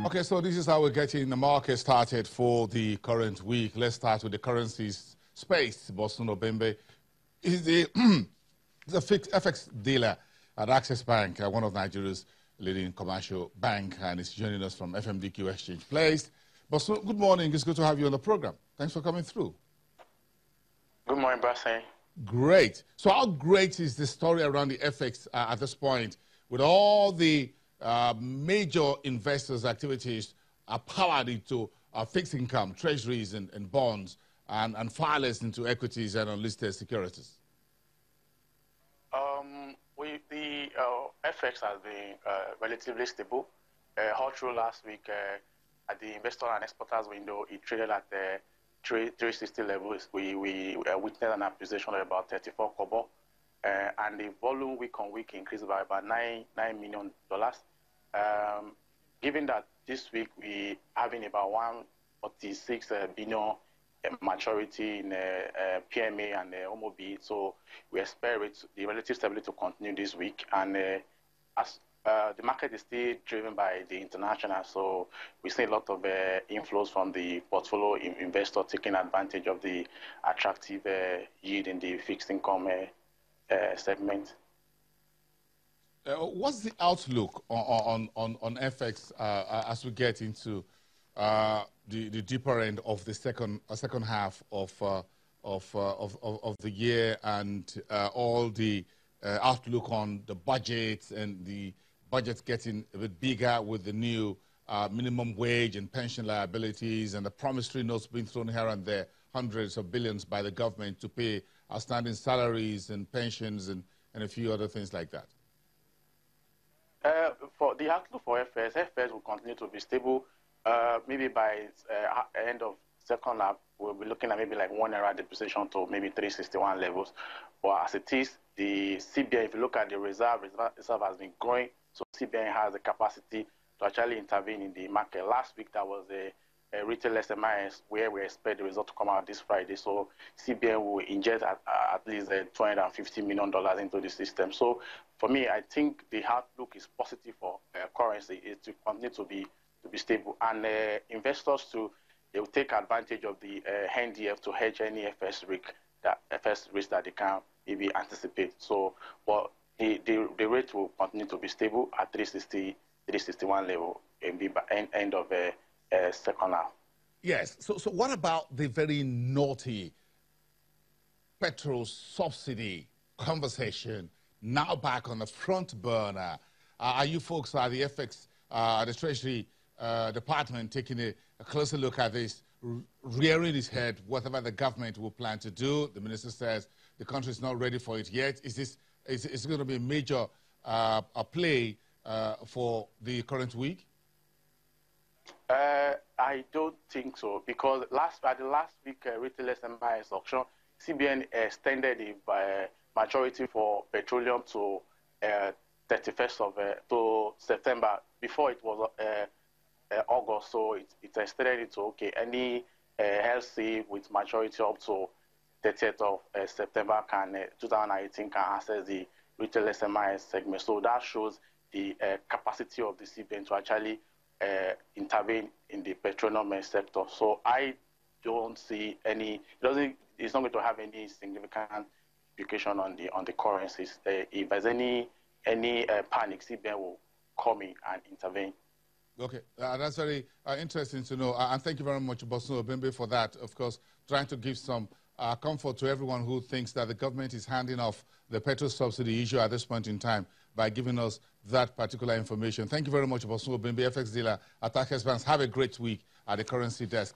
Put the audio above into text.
Okay, so this is how we're getting the market started for the current week. Let's start with the currencies space. Bosun Obembe is the fixed FX dealer at Access Bank, one of Nigeria's leading commercial bank, and is joining us from FMDQ Exchange Place. Bosun, good morning. It's good to have you on the program. Thanks for coming through. Good morning, Bassey. Great. So how great is the story around the FX at this point, with all the major investors' activities are powered into fixed income, treasuries and bonds, and far less into equities and unlisted securities? The FX has been relatively stable. All through last week, at the investor and exporters window, it traded at 360 levels. We witnessed an appreciation of about 34 kobo. And the volume week on week increased by about $9 million. Given that this week we having about 146 billion maturity in PMA and OMOB, so we expect the relative stability to continue this week. And as the market is still driven by the international, so we see a lot of inflows from the portfolio investor taking advantage of the attractive yield in the fixed income segment. What's the outlook on FX as we get into the deeper end of the second half of the year, and all the outlook on the budget, and the budget getting a bit bigger with the new minimum wage and pension liabilities, and the promissory notes being thrown here and there, hundreds of billions by the government to pay outstanding salaries and pensions and a few other things like that? For the outlook for FS will continue to be stable. Maybe by end of second half, we'll be looking at maybe like 1 naira depreciation to maybe 361 levels. But as it is, the CBN, if you look at the reserve has been growing. So CBN has the capacity to actually intervene in the market. Last week, there was a retail SMIs where we expect the result to come out this Friday. So CBN will inject at least $250 million into the system. So for me, I think the outlook is positive for currency. It will continue to be stable. And investors too, they will take advantage of the NDF to hedge any FS risk that they can maybe anticipate. So, but the rate will continue to be stable at 360, 361 level by end of second half. Yes. So what about the very naughty petrol subsidy conversation now back on the front burner? Are you folks at the FX, the Treasury Department, taking a closer look at this, rearing his head, whatever the government will plan to do? The minister says the country is not ready for it yet. Is it going to be a major play for the current week? I don't think so, because at the last week retail SMIs auction, CBN extended the maturity for petroleum to 31st to September. Before it was August, so it extended it to any LC with maturity up to 30th of September 2018 can access the retail SMI segment. So that shows the capacity of the CBN to actually intervene in the petroleum sector. So I don't see any. It's not going to have any significant implication on the currencies. If there's any panic, CBN will come in and intervene. Okay, that's very interesting to know. And thank you very much, Bosun Obembe, for that. Of course, trying to give some comfort to everyone who thinks that the government is handing off the petrol subsidy issue at this point in time by giving us that particular information. Thank you very much, Bosun Obembe, FX dealer at Access Bank. Have a great week at the currency desk.